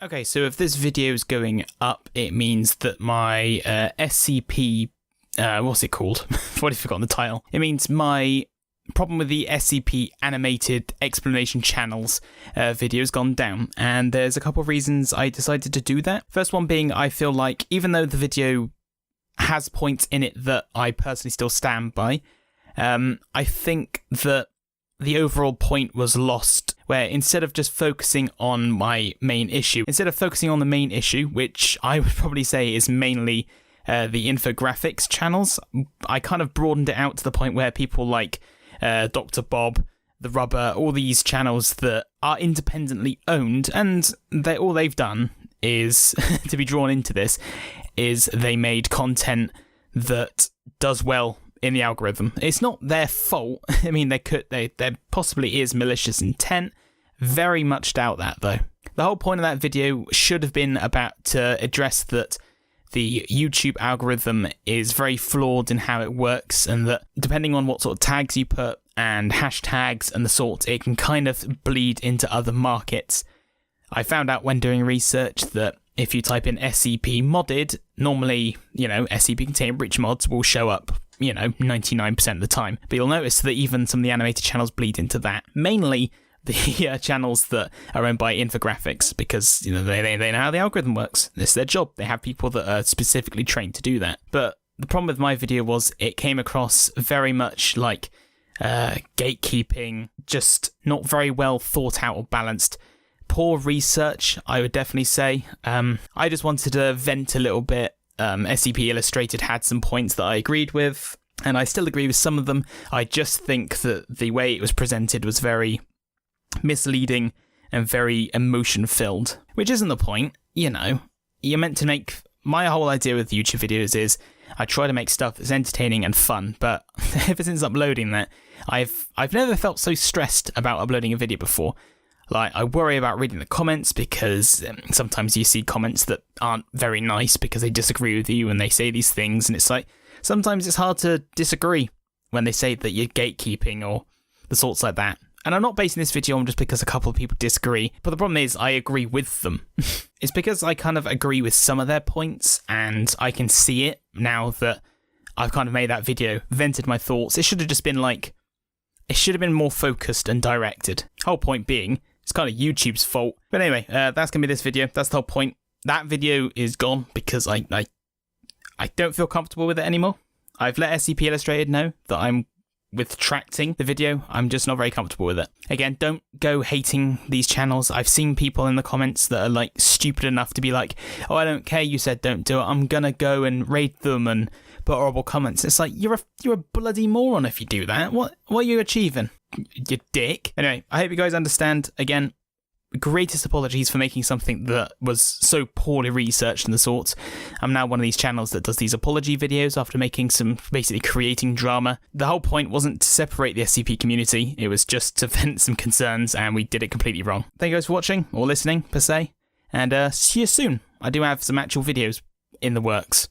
Okay, so if this video is going up, it means that my SCP, what's it called? I've already forgotten the title. It means my problem with the SCP animated explanation channels video has gone down, and there's a couple of reasons I decided to do that. First one being, I feel like even though the video has points in it that I personally still stand by, I think that the overall point was lost, where instead of just focusing on my main issue, which I would probably say is mainly the infographics channels, I kind of broadened it out to the point where people like Dr. Bob, The Rubber, all these channels that are independently owned, and all they've done is, to be drawn into this, is they made content that does well in the algorithm. It's not their fault. I mean, there possibly is malicious intent. Very much doubt that, though. The whole point of that video should have been about to address that the YouTube algorithm is very flawed in how it works, and that depending on what sort of tags you put and hashtags and the sort, it can kind of bleed into other markets. I found out when doing research that if you type in SCP modded, normally, SCP contained breach mods will show up 99% of the time. But you'll notice that even some of the animated channels bleed into that. Mainly the channels that are owned by infographics, because they know how the algorithm works. It's their job. They have people that are specifically trained to do that. But the problem with my video was it came across very much like gatekeeping, just not very well thought out or balanced. Poor research, I would definitely say. I just wanted to vent a little bit. SCP Illustrated had some points that I agreed with, and I still agree with some of them. I just think that the way it was presented was very misleading and very emotion-filled, which isn't the point. You're meant to make... My whole idea with YouTube videos is I try to make stuff that's entertaining and fun, but ever since uploading that, I've never felt so stressed about uploading a video before. Like, I worry about reading the comments because sometimes you see comments that aren't very nice because they disagree with you and they say these things, and it's like, sometimes it's hard to disagree when they say that you're gatekeeping or the sorts like that. And I'm not basing this video on just because a couple of people disagree, but the problem is I agree with them. It's because I kind of agree with some of their points, and I can see it now that I've kind of made that video, vented my thoughts. It should have just been it should have been more focused and directed. Whole point being, it's kind of YouTube's fault. But anyway, that's going to be this video. That's the whole point. That video is gone because I don't feel comfortable with it anymore. I've let SCP Illustrated know that I'm retracting the video. I'm just not very comfortable with it. Again, don't go hating these channels. I've seen people in the comments that are stupid enough to be like, oh, I don't care, you said don't do it. I'm going to go and raid them and put horrible comments. It's like, you're a bloody moron if you do that. What are you achieving? You dick. Anyway, I hope you guys understand. Again, greatest apologies for making something that was so poorly researched and the sorts. I'm now one of these channels that does these apology videos after making basically creating drama. The whole point wasn't to separate the SCP community, it was just to vent some concerns, and we did it completely wrong. Thank you guys for watching, or listening, per se, and see you soon. I do have some actual videos in the works.